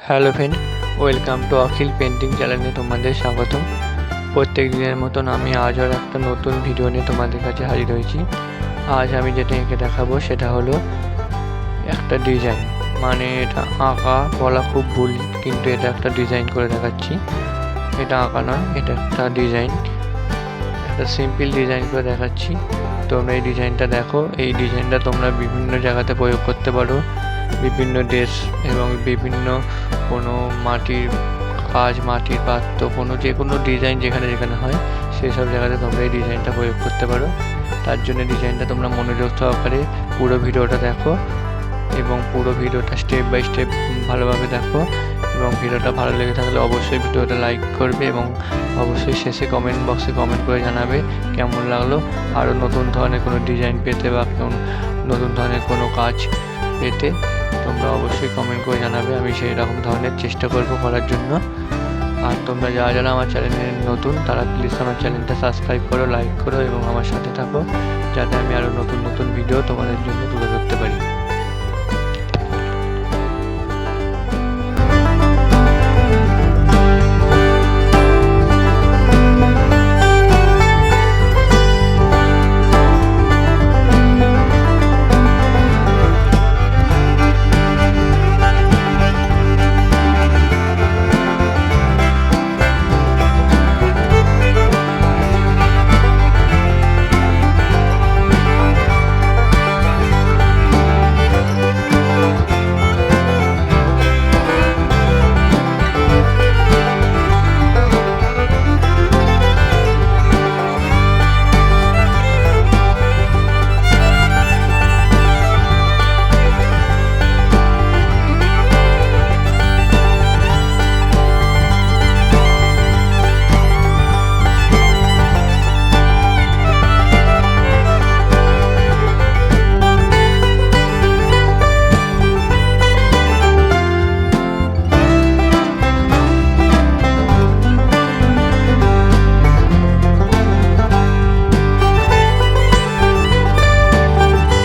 Hello friend, welcome to Akhil painting চ্যানেলে তোমাদের স্বাগতম। প্রত্যেক দিনের মতন আমি আজও একটা নতুন ভিডিও নিয়ে তোমাদের কাছে হাজির হয়েছি। আজ আমি যেটা এঁকে দেখাবো সেটা হলো একটা ডিজাইন, মানে এটা আঁকা বলা খুব ভুল, কিন্তু এটা একটা ডিজাইন করে দেখাচ্ছি। এটা আঁকা নয়, এটা একটা ডিজাইন, একটা সিম্পল ডিজাইন করে দেখাচ্ছি। তোমরা এই ডিজাইনটা দেখো। এই ডিজাইনটা তোমরা বিভিন্ন জায়গাতে প্রয়োগ করতে পারো, বিভিন্ন ড্রেস এবং বিভিন্ন কোনো মাটির কাজ, মাটির পাত্র, যে কোনো ডিজাইন যেখানে যেখানে হয় সেই সব জায়গাতে তোমরা এই ডিজাইনটা প্রয়োগ করতে পারো। তার জন্য ডিজাইনটা তোমরা মনোযোগ সহকারে পুরো ভিডিওটা দেখো এবং পুরো ভিডিওটা স্টেপ বাই স্টেপ ভালোভাবে দেখো। এবং ভিডিওটা ভালো লেগে থাকলে অবশ্যই ভিডিওটা লাইক করবে এবং অবশ্যই শেষে কমেন্ট বক্সে কমেন্ট করে জানাবে কেমন লাগলো। আরও নতুন ধরনের কোনো ডিজাইন পেতে বা নতুন ধরনের কোনো কাজ পেতে তোমরা অবশ্যই কমেন্ট করে জানাবে। আমি সেই রকম ধরনের চেষ্টা করব করার জন্য। আর তোমরা যারা আমার চ্যানেলে নতুন তারা প্লিজ আমার চ্যানেলটা সাবস্ক্রাইব করো, লাইক করো এবং আমার সাথে থাকো, যাতে আমি আরও নতুন নতুন ভিডিও তোমাদের জন্য তুলে ধরতে পারি।